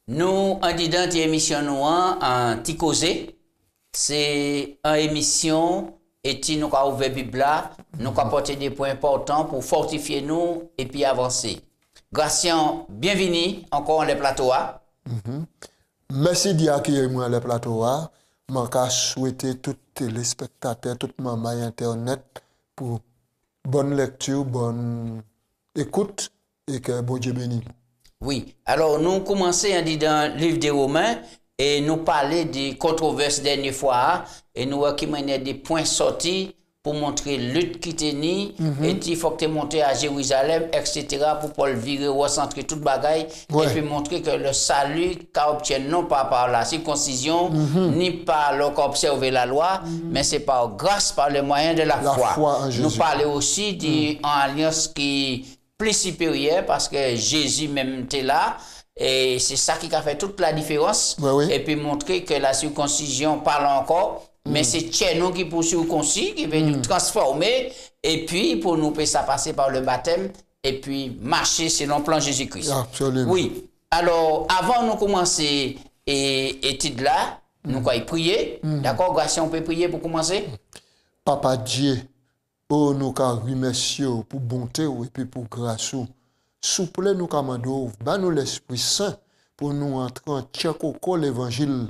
Nous, en disant émission noire, en Ticosé, c'est une émission et nous avons ouvert la Bible là, nous avons apporté des points importants pour fortifier nous et puis avancer. Gracien, bienvenue encore dans le plateau. Merci d'accueillir moi le plateau. Je souhaite tous les téléspectateurs, toute ma maille internet pour bonne lecture, bonne écoute et que bon Dieu bénisse. Oui, alors nous commençons à dire dans le livre des Romains et nous parler des controverses dernière fois et nous avons des points sortis pour montrer lutte qui tenait et il faut que tu montes à Jérusalem, etc. pour Paul virer, recentrer toute bagaille et puis montrer que le salut qu'a obtenu non pas par la circoncision ni par le observer la loi, mais c'est par grâce, par le moyen de la foi. Nous parlons aussi d'une alliance qui plus supérieur parce que Jésus même était là et c'est ça qui a fait toute la différence et puis montrer que la circoncision parle encore mais c'est nous qui pour circoncis qui veut nous transformer et puis pour nous faire ça passer par le baptême et puis marcher selon le plan Jésus-Christ. Absolument. Oui. Alors avant de commencer étude là, nous allons prier. D'accord, Grâce, on peut prier pour commencer. Papa Dieu, oh, nous remercions pour bonté et puis pour grâce. S'il vous plaît, nous commandons, nous l'Esprit Saint pour nous entrer en tchèque l'évangile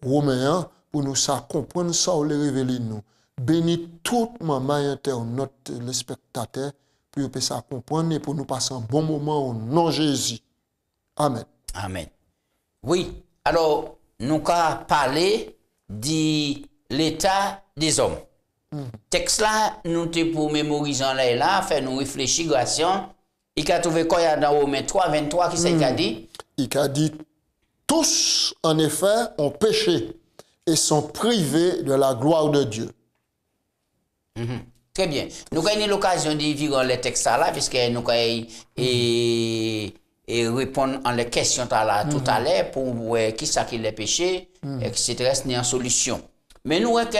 romain pour nous comprendre ça ou les révéler nous. Bénis toute maman internaute, les spectateurs, pour que ça comprendre et pour nous passer un bon moment au nom de Jésus. Amen. Amen. Oui, alors nous allons parler de l'état des hommes. Texte là, nous te pour mémoriser là, faire nous réfléchir, Gracien. Il a trouvé quoi dans Romains 3, 23, qui c'est qu'il a dit? Il a dit, tous, en effet, ont péché et sont privés de la gloire de Dieu. Très bien. Nous avons eu l'occasion de vivre les textes là, puisque nous avons répondre à les questions là, tout à l'heure pour voir qui ça qui les péché, etc. C'est une solution. Mais nous voyons que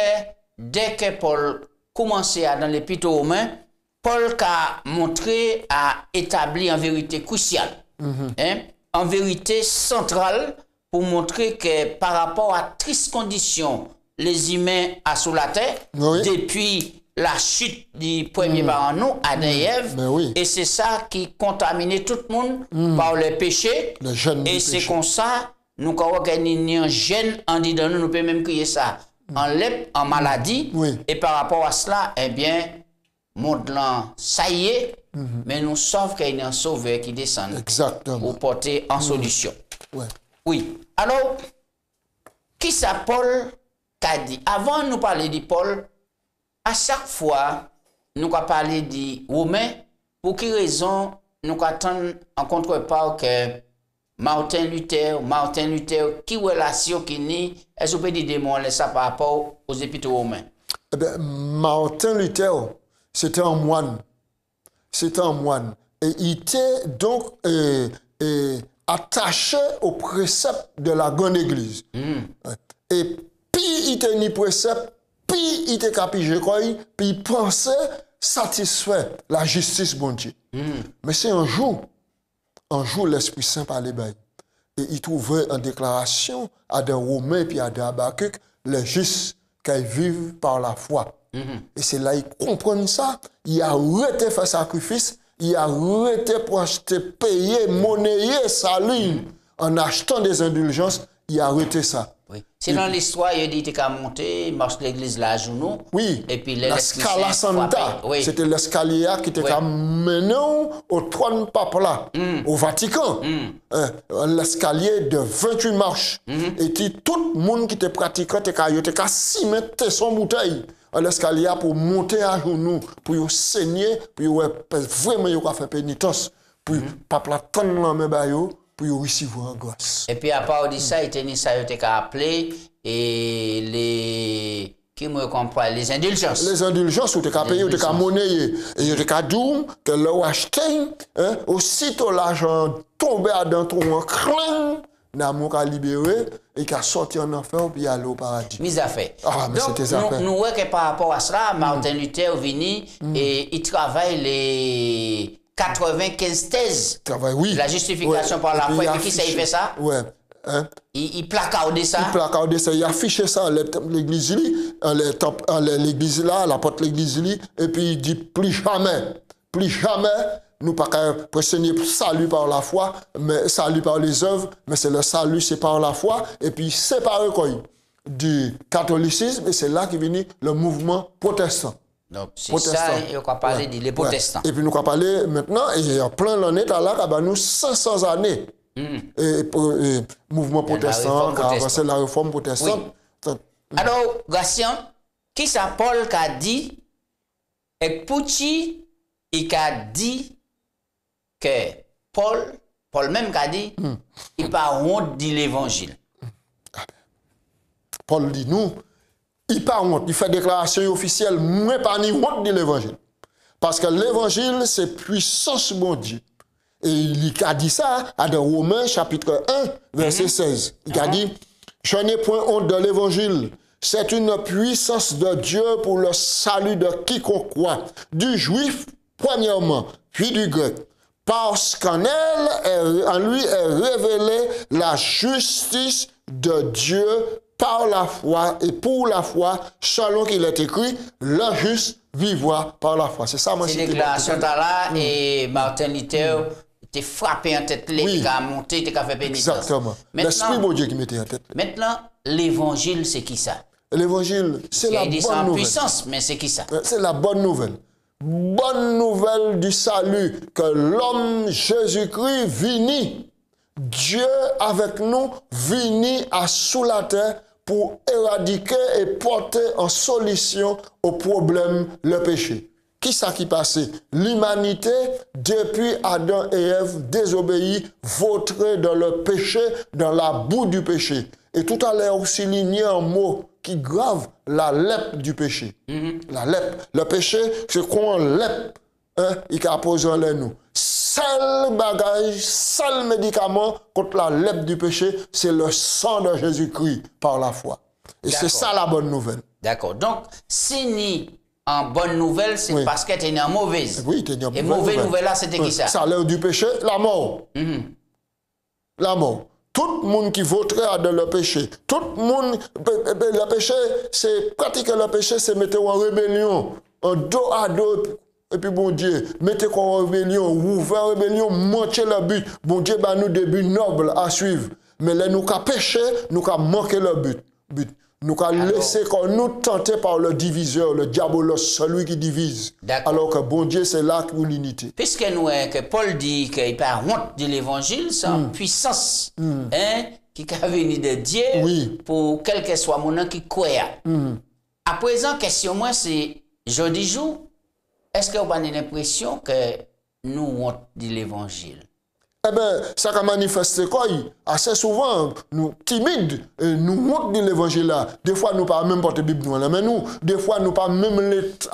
dès que Paul commençait dans l'Épître aux Romains, Paul a montré, a établi en vérité cruciale, en vérité centrale, pour montrer que par rapport à triste condition, les humains à sous la terre, depuis la chute du premier parent nous, Adam et Ève, et c'est ça qui contaminait tout le monde par le péché, et c'est comme ça, nous avons gagné un gène en disant nous pouvons même crier ça. En lèpre, en maladie, et par rapport à cela, eh bien, monde là, ça y est, mais nous savons qu'il y a un sauveur qui descend pour porter en solution. Oui. Alors, qui ça Paul qu'a dit? Avant de nous parler de Paul, à chaque fois, nous avons parlé de Romains, pour quelle raison nous attendons en contrepart que Martin Luther, qui relation qui n'est, est-ce que vous pouvez dire ça par rapport aux épîtres romains? Eh bien, Martin Luther, c'était un moine. Et il était donc attaché aux préceptes de la grande église. Et puis il tenait préceptes, puis il était capigé, puis il pensait satisfaire la justice bon Dieu. Mais c'est un jour, l'Esprit Saint parlait. Et il trouvait en déclaration à des Romains et à des Habakkuk, les justes qui vivent par la foi. Et c'est là qu'il comprend ça. Il a arrêté de faire sacrifice, il a arrêté pour acheter, payer, monnayer, salut. En achetant des indulgences, il a arrêté ça. C'est dans l'histoire, il dit qu'il a monté, il marche l'église là à genoux. Et puis la Scala Santa, c'était l'escalier qui était mené au trône pape là, au Vatican. L'escalier de 28 marches. Et tout le monde qui était pratiquant, était qu'à 6 mètres son bouteille. L'escalier pour monter à genoux, pour saigner, pour vraiment faire pénitence, pour pape là tendre la main pour recevoir grâce. Et puis à part de ça, il tenait ça, il était appelé et Qui me comprend les indulgences. Les indulgences, ou te ka payer, ou te ka monnayer. Et ou te ka dou que le Washington, aussitôt l'argent tombé dans ton cran, n'a ka libéré et qu'a sorti en enfer puis aller au paradis. Mise à fait. Ah, mais donc, c'était affaires. nous voyons que par rapport à cela, Martin Luther vini et il travaille les 95 thèses. Travail, oui. La justification par la foi. Et qui ça, il fait ça? Ouais. Hein? Il placarde ça. Il placarde ça, il affiche ça à l'église, l'église là, à la porte de l'église, et puis il dit plus jamais, nous pas pressionner salut par la foi, mais salut par les œuvres, mais c'est le salut, c'est par la foi, et puis séparer quoi du catholicisme, et c'est là qu'est venu le mouvement protestant. Donc, c'est ça, on va parler des protestants. Et puis nous allons parler maintenant, et en plein l'année, là, nous 500 années. Et mouvement protestant, c'est la réforme protestante. Oui. Alors, Gratien, qui ça Paul qui a dit, et Pouchi, il a dit que Paul même qui a dit, il pas honte de l'évangile. Paul dit nous, il pas honte, il fait déclaration officielle, moi pas ni honte de l'évangile. Parce que l'évangile, c'est puissance mon Dieu. Et il a dit ça dans Romains chapitre 1, verset 16. Il a dit, je n'ai point honte de l'évangile. C'est une puissance de Dieu pour le salut de quiconque croit, du juif premièrement, puis du grec. Parce qu'en lui est révélée la justice de Dieu par la foi et pour la foi, selon qu'il est écrit, le juste vivra par la foi. C'est ça, moi, c'est déclaration là et Martin Luther t'es frappé en tête, il a monté, il a fait pénitence. Exactement. L'esprit de Dieu qui mettait en tête. Maintenant, l'évangile, c'est qui ça? L'évangile, c'est la bonne nouvelle. Puissance, mais c'est qui ça? C'est la bonne nouvelle. Bonne nouvelle du salut, que l'homme Jésus-Christ vini, Dieu avec nous, vini à sous la terre pour éradiquer et porter en solution au problème le péché. Qui ça qui passait? L'humanité, depuis Adam et Ève, désobéit, vautré dans le péché, dans la boue du péché. Et tout à l'heure aussi, il y a un mot qui grave, la lèpre du péché. La lèpre. Le péché, c'est qu'on lèpre, il a posé en nous. Seul bagage, seul médicament contre la lèpre du péché, c'est le sang de Jésus-Christ par la foi. Et c'est ça la bonne nouvelle. D'accord. Donc, si ni en bonne nouvelle, c'est parce que tu es en mauvaise. Oui, tu es en mauvaise. Et mauvaise nouvelle là, c'était qui ça? Ça l'heure du péché, la mort. La mort. Tout le monde qui voterait dans le péché. Tout le monde, le péché, c'est pratiquer le péché, c'est mettre en rébellion, en dos à dos. Et puis, bon Dieu, mettez en rébellion, ouvert rébellion, manquez le but. Bon Dieu, bah, nous des buts nobles à suivre. Mais là, nous avons péché, nous avons manqué le but. Nous avons laissé nous tenter par le diviseur, le diabolos, celui qui divise. Alors que bon Dieu, c'est là pour l'unité. Puisque nous, que Paul dit qu'il n'y a pas honte de l'évangile, c'est une puissance qui est venue de Dieu pour quel que soit mon nom qui croit. À présent, question moi, c'est jeudi jour, est-ce que vous avez l'impression que nous honte de l'évangile? Eh bien, ça a manifesté quoi? Assez souvent, nous timides, nous honte de l'évangile là. Des fois, nous pas même porter Bible nous, mais nous, des fois, nous pas même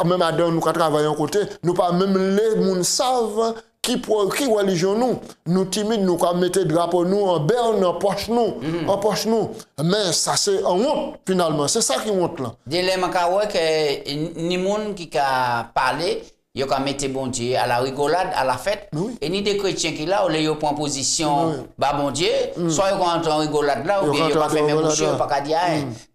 même Adam, nous qui travaillons à côté, nous pas même les moun savent qui religion nous timides, nous qui mettons drapeau nous en berne, en poche nous, mais ça c'est en honte finalement, c'est ça qui honte là. Dilemme que ni moun qui a parlé. Yo ka mette bon Dieu à la rigolade, à la fête. Et ni des chrétiens qui là, ou les yo prend position, bah bon Dieu, soit yo rentre en rigolade là, ou bien yo pas fait même bouche, pas qu'à dire.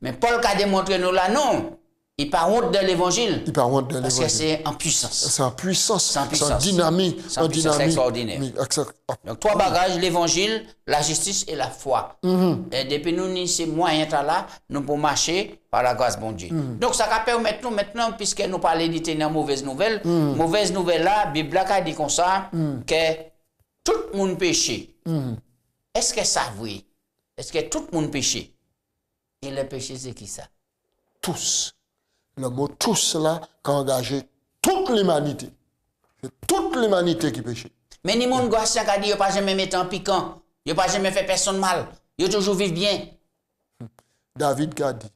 Mais Paul a démontré nous là, non. Il pas honte de l'évangile. Il pas honte de l'évangile. Parce que c'est en puissance. C'est en puissance. C'est en dynamique. C'est en puissance extraordinaire. Donc, trois bagages, l'évangile, la justice et la foi. Et depuis nous, ni ces moyens là, nous pouvons marcher par la grâce de bon Dieu. Donc, ça va permettre nous maintenant, puisque nous parlons de mauvaise nouvelle, mauvaise nouvelle là, la Bible a dit comme ça, que tout le monde péché. Est-ce que ça vrai? Est-ce que tout le monde péché? Et le péché, c'est qui ça? Tous. Le mot tous là, qui a engagé toute l'humanité. C'est toute l'humanité qui péché. Mais ni mon gars qui a dit, il n'a pas jamais mis en piquant, il n'a pas jamais fait personne mal, il toujours vivre bien. David qui a dit,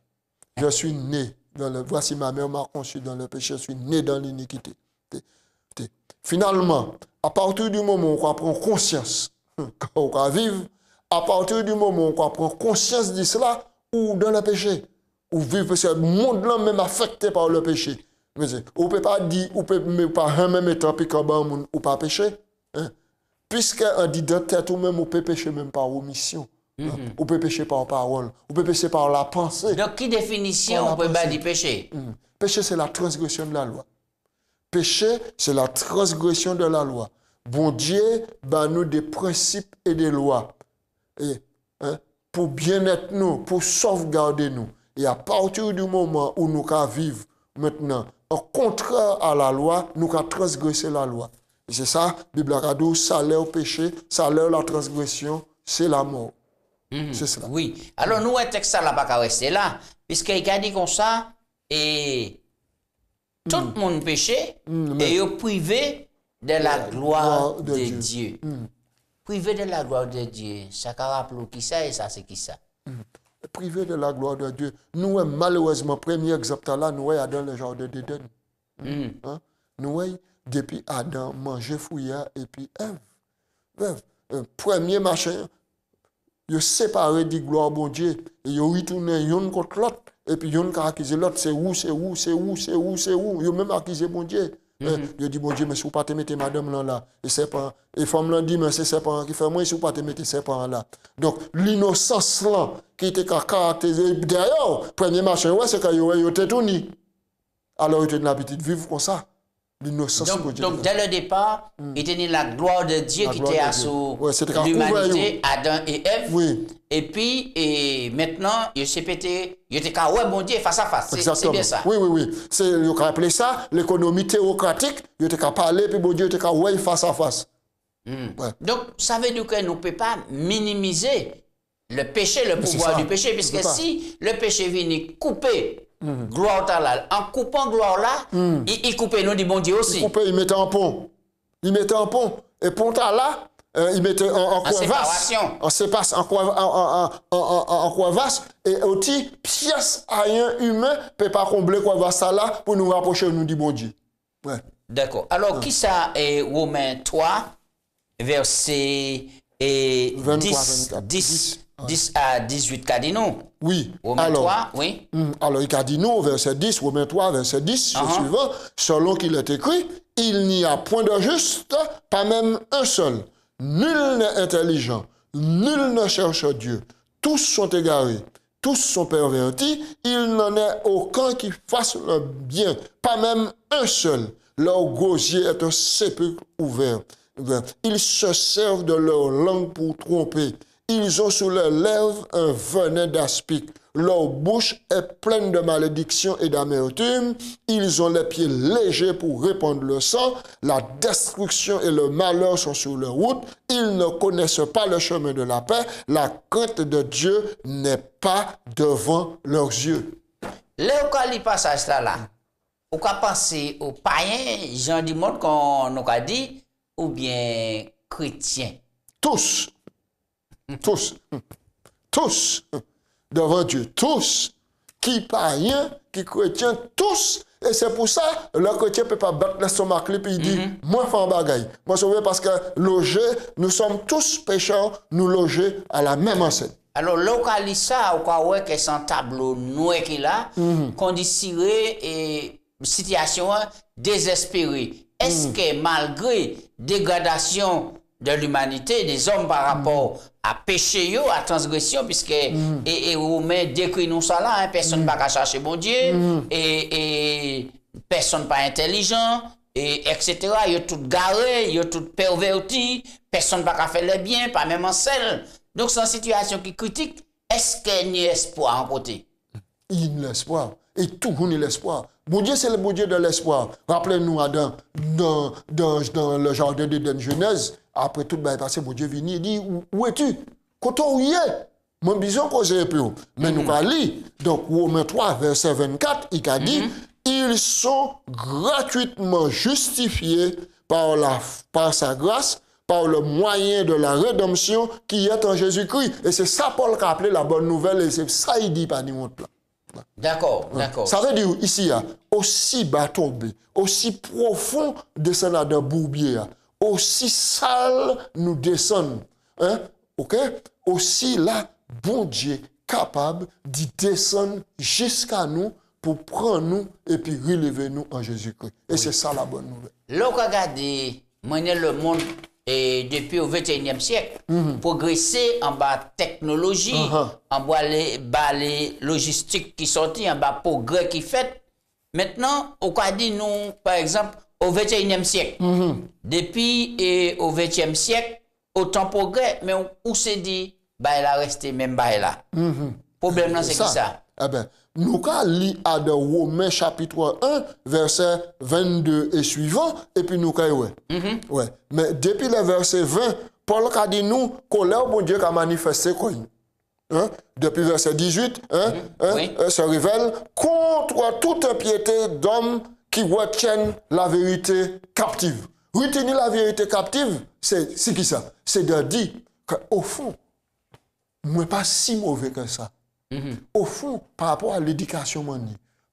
je suis né Voici ma mère m'a conçu dans le péché, je suis né dans l'iniquité. Finalement, à partir du moment où on prend conscience, quand on va vivre, à partir du moment où on prend conscience de cela, ou dans le péché, ou vivre, parce que le monde-là même affecté par le péché. On ne peut pas dire, on peut pas même être puis ou pas pécher. Hein? Puisqu'on dit dans tête ou même, on peut pécher même par omission. On peut pécher par parole, on peut pécher par la pensée. Donc, qui définition on peut pas dire péché? Péché, c'est la transgression de la loi. Péché, c'est la transgression de la loi. Bon Dieu, nous des principes et des lois. Et, pour bien-être nous, pour sauvegarder nous. Et à partir du moment où nous vivons maintenant en contraire à la loi, nous transgresser la loi. Et c'est ça, la Bible a dit, salaire au péché, salaire la transgression, c'est la mort. C'est cela. Oui. Alors, nous, un texte là, pas rester là, puisqu'il a dit comme ça, et tout le monde péché, et il est privé de la gloire de Dieu. Privé de la gloire de Dieu, ça rappelle qui ça et ça, c'est qui ça? Privé de la gloire de Dieu. Nous, malheureusement, premier exemple là, nous, Adam, le jardin d'Éden. Nous, depuis Adam, manger fouillard, et puis Ève. Premier machin, ils séparé de gloire bon Dieu, et ils retourné l'un contre l'autre, et puis ils ont accusé l'autre, c'est où. Ils ont même accusé bon Dieu. Ils dit bon Dieu, mais si vous ne pas mettre madame là, et serpent, et femme là dit, mais c'est serpent qui fait moi, si vous ne pas mettre serpent là. Donc, l'innocence là, qui était caractérisée, d'ailleurs, premier machin, c'est quand ils étaient tournés. Alors, ils étaient dans la petite vivre comme ça. L'innocence. Donc, dès le départ, il était la gloire de Dieu qui était sous l'humanité, Adam et Ève. Oui. Et puis, maintenant, il s'est pété, il était qu'à ouais, bon Dieu, face à face. C'est bien ça. Oui. Il a appelé ça l'économie théocratique. Il était qu'à parler, puis bon Dieu était qu'à ouais, face à face. Ouais. Donc, ça veut dire que nous ne pouvons pas minimiser le péché, le pouvoir du péché, puisque si le péché vient couper gloire là, en coupant gloire là, il coupe nous du bon Dieu aussi. Il coupe, il mettait en pont. Et pont là, il mettait en crevasse. En séparation. En crevasse. Et aussi, pièce à un humain ne peut pas combler crevasse là pour nous rapprocher nous du bon Dieu. Ouais. D'accord. Alors, qui ça est Romains 3, verset 10 à 18, qu'a dit nous? Oui. Romains 3, oui. Alors, il a dit nous, verset 10, Romains 3, verset 10, suivant, selon qu'il est écrit, il n'y a point de juste, pas même un seul. Nul n'est intelligent, nul ne cherche Dieu. Tous sont égarés, tous sont pervertis, il n'en est aucun qui fasse le bien, pas même un seul. Leur gosier est un sépulcre ouvert. Ils se servent de leur langue pour tromper. Ils ont sous leurs lèvres un venin d'aspic. Leur bouche est pleine de malédiction et d'amertume. Ils ont les pieds légers pour répandre le sang. La destruction et le malheur sont sur leur route. Ils ne connaissent pas le chemin de la paix. La crainte de Dieu n'est pas devant leurs yeux. Le passage là, on peut penser aux païens, gens du monde qu'on a dit, ou bien chrétiens. Tous devant Dieu, tous, qui païens, qui chrétiens, tous. Et c'est pour ça, le chrétien ne peut pas battre l'estomac et il dit, moi, je fais un bagaille. Moi, je veux parce que nous sommes tous pécheurs, nous loger à la même enseigne. Alors, localisa, ou quoi, ouais, que c'est un tableau noir qui là, qu'on dit ciré et situation désespérée. Est-ce que malgré dégradation de l'humanité, des hommes par rapport à péché, à transgression, puisque et Romain décrit nous ça là, personne pas chercher bon Dieu, et personne pas intelligent, et etc. Il est tout garé, il est tout perverti, personne pas faire le bien, pas même en sel. Donc c'est une situation qui est critique. Est-ce qu'il y a espoir en côté? Il y a l'espoir. Et tout le monde a l'espoir. Bon Dieu, c'est le bon Dieu de l'espoir. Rappelez-nous, Adam, dans le jardin d'Éden Genèse, après tout le passé, mon Dieu vient et dit, où es-tu? Quand on y est, mon bison cause un peu. Mais nous allons lire. Donc, Romains 3, verset 24, il a dit, ils sont gratuitement justifiés par sa grâce, par le moyen de la rédemption qui est en Jésus-Christ. Et c'est ça Paul a appelé la bonne nouvelle, et c'est ça il dit par nous là. D'accord, d'accord. Ça veut dire ici, aussi bas tombé, aussi profond descendre dans bourbier, aussi sale nous descendre. Hein? OK? Aussi là, bon Dieu capable d'y descendre jusqu'à nous pour prendre nous et puis relever nous en Jésus-Christ. Et c'est ça la bonne nouvelle. Lorsqu'on regarde le monde et depuis au 21e siècle, progresser en bas technologie, en bas les logistiques qui sortent, en bas progrès qui fait. Maintenant, on a dit nous, par exemple, au 21e siècle, depuis au 20e siècle, autant progrès, mais où s'est dit, bah, il a resté même bah, là. Problème là, c'est qui ça? Eh ben, nous avons lu à de Romains chapitre 1, verset 22 et suivant, et puis nous avons ouais. Mais depuis le verset 20, Paul a dit nous, colère bon Dieu qui a manifesté quoi. Hein? Depuis verset 18, se révèle contre toute impiété d'hommes qui retiennent la vérité captive. Retenir la vérité captive, c'est qui ça? C'est de dire qu'au fond, moi pas si mauvais que ça. Au fond, par rapport à l'éducation,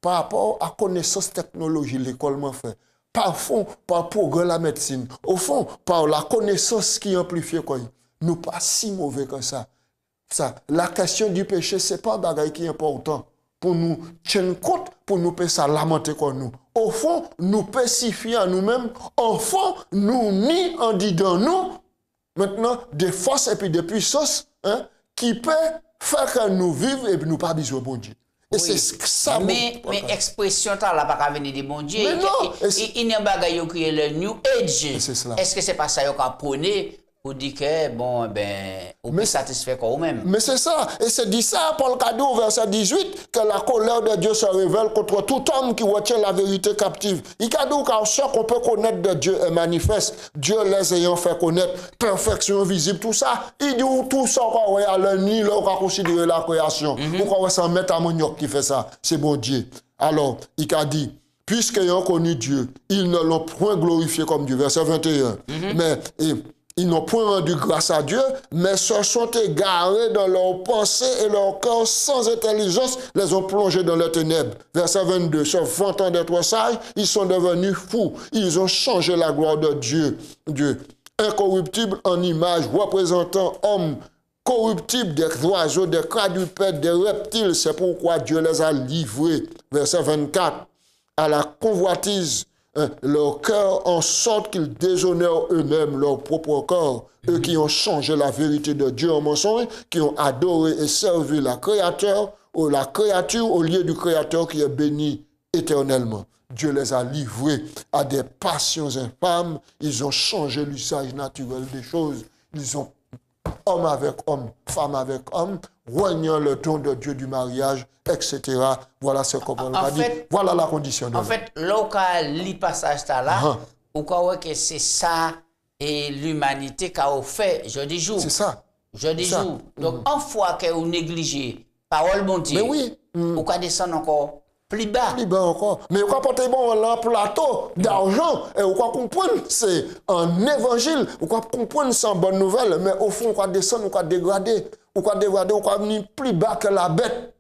par rapport à la connaissance technologique, l'école m'a fait, par fond, par le progrès de la médecine, au fond, par la connaissance qui amplifie, nous pas si mauvais que ça. La question du péché, ce n'est pas un bagage qui est important pour nous tenir compte, pour nous faire ça lamenter comme nous. Au fond, nous pacifier à nous-mêmes, au fond, nous ni en disant nous, maintenant, des forces et puis des puissances qui peuvent faire que nous vivons et puis nous pas besoin de bon Dieu. Et c'est ça. Mais expression là pas venir de bon Dieu. Mais non. Il y a un bagage qui est le New Age. Est-ce que c'est pas ça qu'on prôné pour dire que bon ben on peut satisfaire quand même. Mais c'est ça. Et c'est dit ça Paul Cadeau au verset 18 que la colère de Dieu se révèle contre tout homme qui retient la vérité captive. Il a dit qu'à ce qu'on peut connaître de Dieu est manifeste. Dieu les ayant fait connaître, perfection visible, tout ça. Il dit tout ça qu'on a le nid, là, on va considérer la création. Pourquoi on mettre à Moniok qui fait ça? C'est bon Dieu. Alors, il a dit, puisqu'ayant connu Dieu, ils ne l'ont point glorifié comme Dieu. Verset 21. Mais ils n'ont point rendu grâce à Dieu, mais se sont égarés dans leurs pensées et leur cœur sans intelligence les ont plongés dans les ténèbres. Verset 22. Se vantant d'être sages, ils sont devenus fous. Ils ont changé la gloire de Dieu. Incorruptible en image, représentant homme corruptible, des oiseaux, des quadrupèdes, des reptiles. C'est pourquoi Dieu les a livrés. Verset 24. À la convoitise, leur cœur en sorte qu'ils déshonorent eux-mêmes leur propre corps. Eux qui ont changé la vérité de Dieu en mensonge, qui ont adoré et servi la créature au lieu du Créateur qui est béni éternellement. Dieu les a livrés à des passions infâmes. Ils ont changé l'usage naturel des choses. Ils ont homme avec homme, femme avec homme, roignant le don de Dieu du mariage, etc. Voilà ce qu'on a dit. Voilà la condition. En fait, lorsqu'on lit le passage là, on voit que c'est ça et l'humanité qui a fait jeudi jour. C'est ça. Jeudi jour. Donc, une fois que vous négligez parole bon Dieu, on va descendre encore plus bas. Plus bas encore. Mais on va porter un plateau d'argent et on va comprendre c'est un évangile. On va comprendre c'est une bonne nouvelle. Mais au fond, on va descendre, on va dégrader. On va venir plus bas que la bête.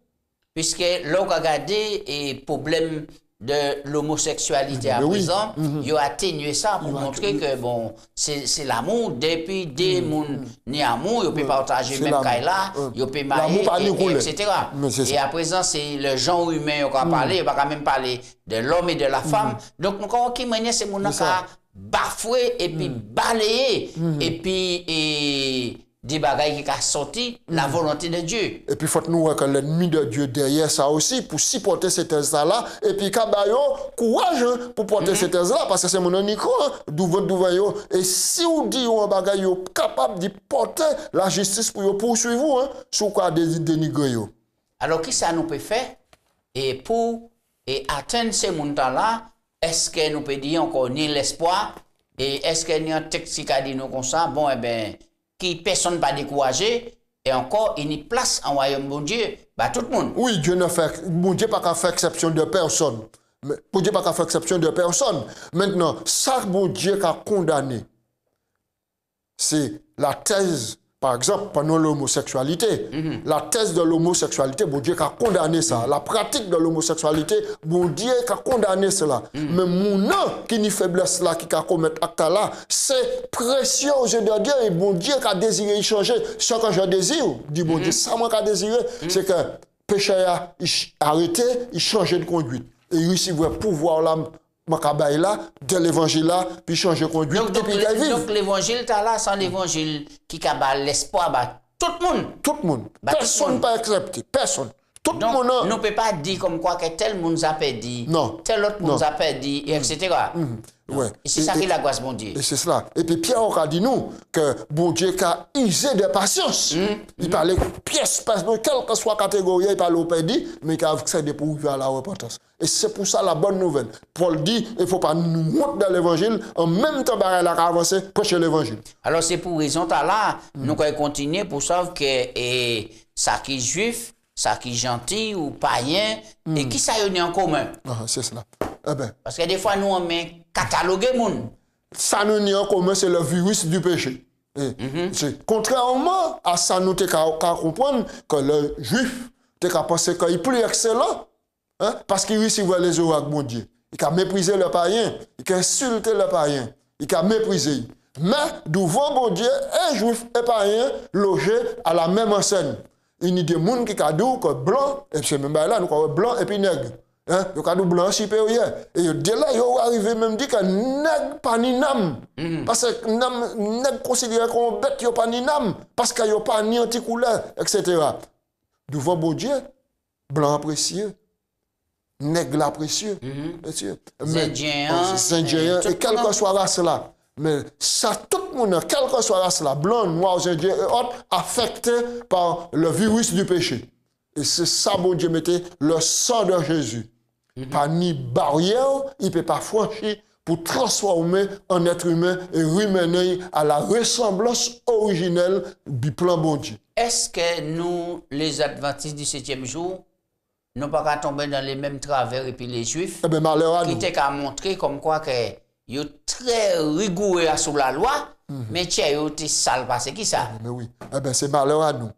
Puisque là, on va regarder les problèmes de l'homosexualité à présent, ils ont atténué ça pour montrer que bon, c'est l'amour. Depuis des gens ni amour, ils peuvent partager même là, ils peuvent marier, etc. Et à présent, c'est le genre humain qu'on va parler, on va quand même parler de l'homme et de la femme. Donc, nous avons qui manière c'est mon cas bafoué et puis balayé et puis des bagailles qui ont sorti la volonté de Dieu. Et puis, il faut nous voir que l'ennemi de Dieu derrière ça aussi, pour supporter ces thèses-là, et puis, Kabayo, courage pour porter ces thèses-là, parce que c'est mon unique, et si vous dites un bagaille capable de porter la justice pour poursuivre vous, sur quoi dénigrer. Alors, qui ça nous peut faire et pour atteindre ces montants-là, est-ce que nous pouvons dire encore ni l'espoir, et est-ce qu'il y a un texte qui dit nous comme ça, bon, eh bien, qui personne pas découragé et encore il y a place en royaume bon Dieu bah tout le monde. Oui, Dieu ne fait bon Dieu pas qu'à faire exception de personne. Mais bon Dieu pas qu'à faire exception de personne. Maintenant, ça bon Dieu qu'a condamné, c'est la thèse par exemple, pendant l'homosexualité, la thèse de l'homosexualité, bon Dieu a condamné ça. La pratique de l'homosexualité, bon Dieu a condamné cela. Mais mon nom qui n'y faiblesse là, qui a commis acte là, c'est précieux aux yeux de Dieu. Et bon Dieu a désiré y changer. Ce que je désire, dit bon Dieu, ça moi qui a désiré, c'est que le péché a arrêté, il changeait de conduite. Et il recevait le pouvoir là, de l'évangile là, puis changer de conduite. Donc l'évangile, tu as là, sans l'évangile qui a l'espoir, tout le monde. Tout le monde. Personne pas accepté. Personne. Tout le monde. On ne peut pas dire comme quoi que tel monde a perdu, tel autre monde a perdu, etc. Ouais. Et c'est ça qui est la grâce, bon Dieu. Et c'est cela. Et puis Pierre a dit nous que bon Dieu a usé de patience. Il parlait pièce, quelle que soit la catégorie, il parlait au perdu, mais il a accédé pour vivre à la repentance. Et c'est pour ça la bonne nouvelle. Paul dit, il ne faut pas nous monter dans l'évangile, en même temps, il a avancé, prêcher l'évangile. Alors c'est pour raison là, nous allons continuer pour savoir que ça qui est juif, ça qui est gentil ou païen, et qui ça y a en commun. C'est cela. Eh ben, parce que des fois, nous, on met cataloguer les gens. Ça nous y a en commun, c'est le virus du péché. Contrairement à ça, nous devons comprendre que le juif, il a pensé qu'il est plus excellent, parce qu'il recevait les oracles, mon Dieu. Il a méprisé le païen, il a insulté le païen, il a méprisé. Mais, devant mon Dieu, un juif et païen logés à la même enseigne. Il y a des gens qui ont dit que blanc, et c'est même là, nous avons blanc et puis nègre. Ils ont dit blanc supérieur. Et dès là, ils ont arrivé même dit que nègre pas ni nam. Parce que nègre considéré comme bête, ils pas ni nam. Parce qu'ils n'ont pas ni anticouleur, etc. Devant bon Dieu, blanc précieux, nègre précieux. Indien, et quelle que soit race là. Mais ça, tout le monde, quelle que soit race là, blanc, noir, indien et autres, affecté par le virus du péché. Et c'est ça, bon Dieu, mettait le sang de Jésus. Pas ni barrière, il ne peut pas franchir pour transformer un être humain et ramener à la ressemblance originelle du plan bon Dieu. Est-ce que nous, les adventistes du 7e jour, n'ont pas tomber dans les mêmes travers et puis les juifs, eh bien, malheur à nous. Qui t'ont montré comme quoi que ils sont très rigoureux sous la loi, mais tiens, ils sont sales parce que ça. Mais oui, eh bien, c'est malheur à nous.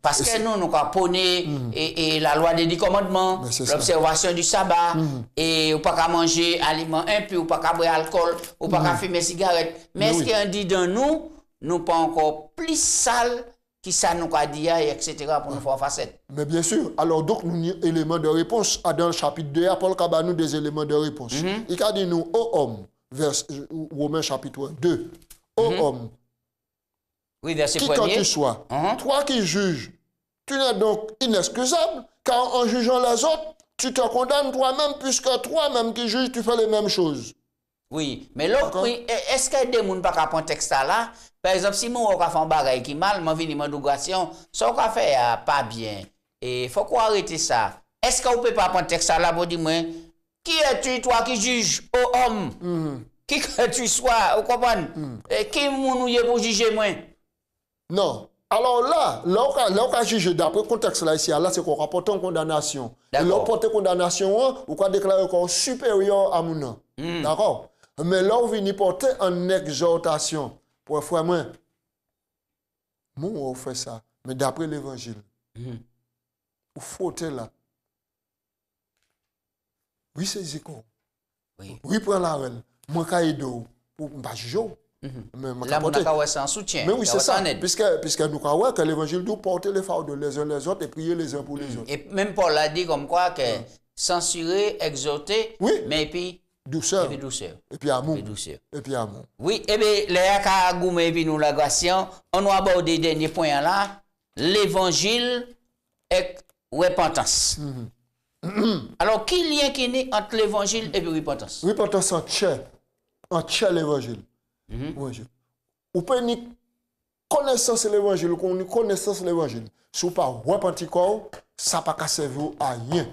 Parce que nous avons poney et la loi des 10 commandements, l'observation du sabbat, et on ne peut pas manger aliments impurs, on ne peut pas boire alcool, on ne peut pas fumer cigarette. Mais est-ce qu'on dit dans nous, nous pas encore plus sales qui ça nous a dit, etc. pour nous faire facette? Mais bien sûr. Alors, donc, nous avons éléments de réponse. Dans le chapitre 2, Paul a nous des éléments de réponse. Il a dit nous, ô homme, Romains chapitre 2, ô homme, oui, verset qui premier. que tu sois, toi qui juges, tu n'es donc inexcusable, car en jugeant les autres, tu te condamnes toi-même, puisque toi-même qui juges, tu fais les mêmes choses. Oui, mais l'autre, oui, est-ce qu'il y a des gens qui ne prendre texte là? Par exemple, si moi, on fait un bagage qui mal, je viens de m'adoucation, ça, on fait pas bien. Et il faut qu'on arrête ça. Est-ce qu'on ne peut pas prendre texte là pour dire, qui es-tu, toi qui juges, ô homme? Qui que tu sois, vous comprenez? Qui est pour juger moi? Non. Alors là on a jugé d'après le contexte là ici, là c'est qu'on rapporte une condamnation. Et là, on porte condamnation, on va déclarer qu'on supérieur à mon nom. D'accord? Mais là, on vient porter en exhortation. Pour frère, moi, on fait ça. Mais d'après l'évangile, vous fautez là. Oui, c'est Ziko. Oui, prends la reine. Moi, je suis pour ne juger. Là, on a un soutien. Mais oui, c'est ça. Puisque nous croyons que l'évangile doit porter les fardeaux les uns les autres et prier les uns pour les autres. Et même Paul a dit comme quoi que censurer, exhorter, mais puis douceur. Et puis douceur. Et puis amour. Et puis amour. Oui, et bien, les cas goumé puis nous la grâce, on va aborder le dernier point là, l'évangile et repentance. Alors, quel lien qui est entre l'évangile et puis repentance? Repentance en tient l'évangile. Ou peut ni connaissance de l'évangile, ou ni connaissance de l'évangile. Si vous ne pas repentir, ça ne va pas servir à rien.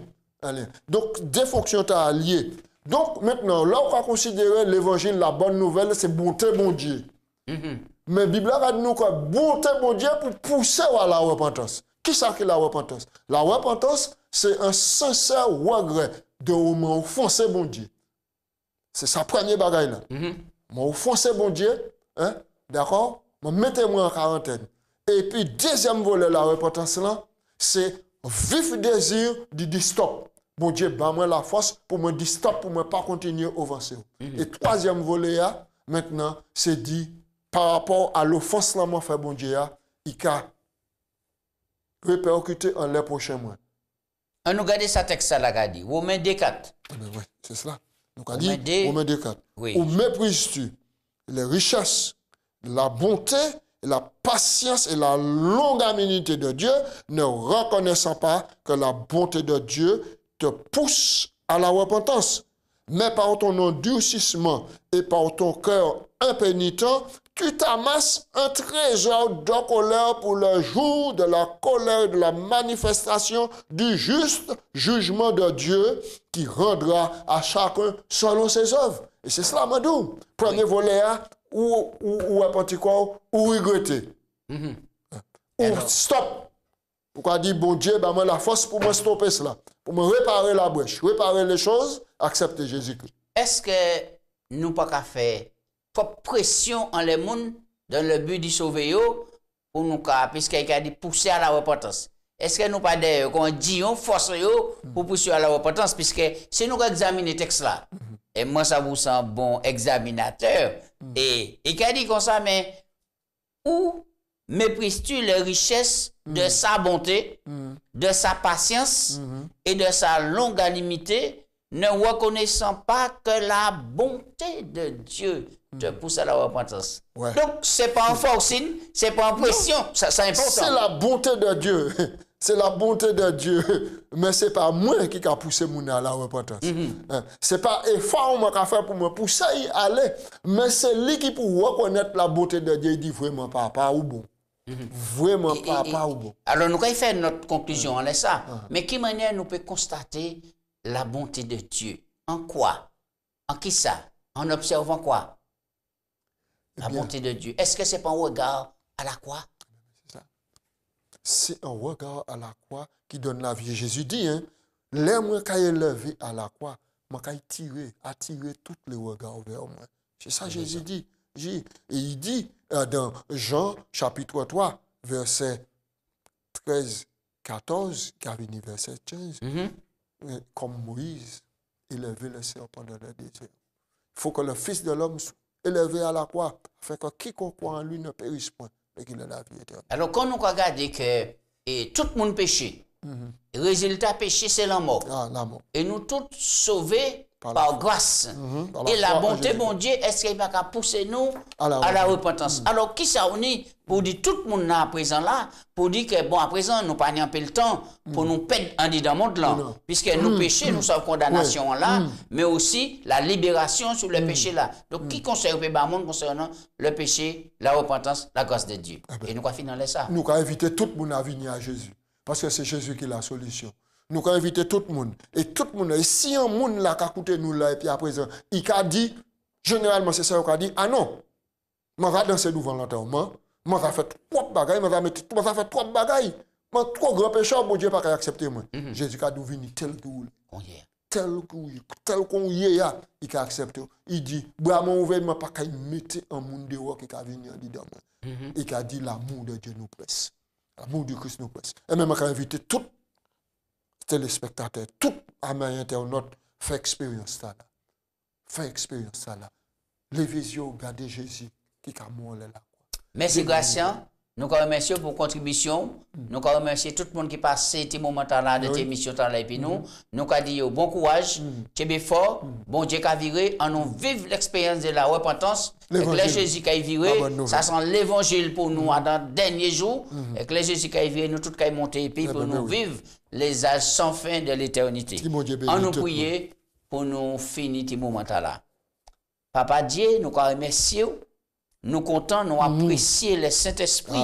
Donc, deux fonctions sont liées. Donc, maintenant, là, on va considérer l'évangile, la bonne nouvelle, c'est bonté, bon Dieu. Mais la Bible a dit nous que bonté, bon Dieu, pour pousser à la repentance. Qui ça qui est la repentance? La repentance, c'est un sincère regret de m'offenser, bon Dieu. C'est sa première bagaille là. M'offenser, bon Dieu, hein? D'accord? Mettez-moi en quarantaine. Et puis, deuxième volet, la repentance, là, c'est vif désir de dire stop. Bon Dieu, bah moi la force pour me dire stop, pour me pas continuer à avancer. Et troisième volet, là, maintenant, c'est dit, par rapport à l'offense là, moi fait bon Dieu, il a répercuté en les prochains mois. On nous regarde ça texte là, regarde. Romains 2:4. Oui, c'est cela. Donc, on dit, Romains 2:4. Oui. Où méprises-tu les richesses, la bonté, la patience et la longanimité de Dieu, ne reconnaissant pas que la bonté de Dieu te pousse à la repentance. Mais par ton endurcissement et par ton cœur impénitent, tu t'amasses un trésor de colère pour le jour de la colère et de la manifestation du juste jugement de Dieu qui rendra à chacun selon ses œuvres. Et c'est cela, Madou. Premier volet, ou repentir quoi, ou regretter. Ou stop. Pourquoi dire, bon Dieu, ben moi la force pour me stopper cela, pour me réparer la brèche, réparer les choses, accepter Jésus-Christ. Est-ce que nous pas qu'à faire trop pression en les mondes dans le but de sauver eux pour nous puisqu'il a dit pousser à la repentance? Est-ce que nous pas d'ailleurs qu'on dit on force eux pour pousser à la repentance puisque si nous examinons le texte là et moi ça vous sent bon examinateur et qui a dit comme ça mais où méprises-tu les richesses de sa bonté, de sa patience et de sa longanimité, ne reconnaissant pas que la bonté de Dieu te pousse à la repentance. Ouais. Donc, c'est pas en forcing, c'est pas en pression, ça c'est important. C'est la bonté de Dieu. C'est la bonté de Dieu. Mais c'est pas moi qui a poussé mon à la repentance. C'est pas effort moi qui fait pour me pousser à aller. Mais c'est lui qui pour reconnaître la bonté de Dieu. Il dit vraiment papa ou bon. Vraiment papa ou bon. Alors, nous allons faire notre conclusion en ça. Mais quelle manière nous pouvons constater la bonté de Dieu? En quoi? En qui ça? En observant quoi? La bonté de Dieu. Est-ce que c'est pas un regard à la croix? C'est ça. C'est un regard à la croix qui donne la vie. Jésus dit, hein, les moi qui est levé à la croix, moi qui attirer tous les regards vers moi. C'est ça Jésus dit. Et il dit dans Jean chapitre 3, verset 13, 14, qui a venu verset 15, comme Moïse élevait le serpent dans le désert. Il faut que le Fils de l'homme soit élevé à la croix, afin que quiconque croit en lui ne périsse point, mais qu'il ait la vie éternelle. Alors, quand nous regardons que tout le monde péché, le résultat péché, c'est la mort. Ah, la mort. Et nous tous sauvés par grâce. Et la bonté, bon Dieu, est-ce qu'il va pas pousser nous à la repentance? Alors, qui ça on est pour dire tout le monde là à présent là, pour dire que bon, à présent, nous pas peu le temps pour nous perdre en dit dans le monde là, puisque nous péchés, nous sommes condamnation là, mais aussi la libération sur le péché là. Donc, qui conseille le monde concernant le péché, la repentance, la grâce de Dieu? Et nous allons finir ça. Nous allons inviter tout le monde à venir à Jésus, parce que c'est Jésus qui est la solution. Nous allons inviter tout le monde. Et tout le monde, et si un monde là qui a écouté nous là, et puis à présent, il a dit, généralement c'est ça qu'il a dit, ah non, je vais danser devant l'enterrement, je vais faire trop de bagailles, je vais faire trop de bagailles, je vais trop grand pécheur, mon Dieu n'a pas accepter moi. Jésus a dit, venir tel qu'on y est, il a accepté. Il dit, bras mon ouvert, je ne pas mettre un monde dehors qui a venu dedans. Il a dit, l'amour de Dieu nous presse. L'amour du Christ nous presse. Et même, je vais inviter tout téléspectateurs, tout amis internautes, fait expérience ça là. Fait expérience ça là. Les visions, regardez Jésus qui a mort là. Merci Gratien. Nous remercions pour contribution. Nous remercions tout le monde qui passe ces moments là de cette émission là et puis nous avons dit bon courage, tu es fort, bon Dieu qui a viré, en nous vivre l'expérience de la repentance. Et que Jésus qui a viré, ça sent l'évangile pour nous dans les derniers jours. Et que Jésus qui a viré, nous tous qui a monté et puis pour nous vivre les âges sans fin de l'éternité. En nous prier pour nous finir ces moments là. Papa Dieu, nous remercions. Nous comptons, nous apprécions le Saint-Esprit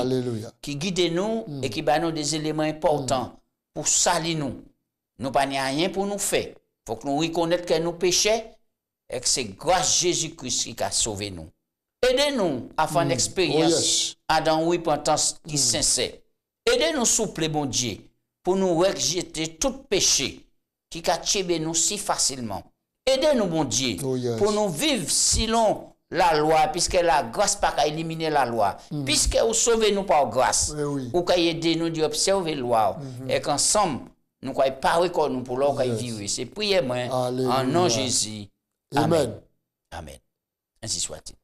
qui guide nous et qui donne nous des éléments importants pour salir nous. Nous n'avons rien pour nous faire. Il faut que nous reconnaissions que nous péchons et que c'est grâce à Jésus-Christ qui a sauvé nous. Aidez-nous à faire une expérience à dans une repentance qui est sincère. Aidez-nous, souple, bon Dieu, pour nous rejeter tout péché qui a tué nous si facilement. Aidez-nous, bon Dieu, pour nous vivre si long la loi, puisque la grâce pas qu'à éliminer la loi, puisque vous sauvez nous par grâce, ou qu'à aider nous d'observer la loi, et qu'ensemble, nous ne pas reconnaître nous pour l'or vivre. C'est prier moi en nom de Jésus. Amen. Amen. Ainsi soit-il.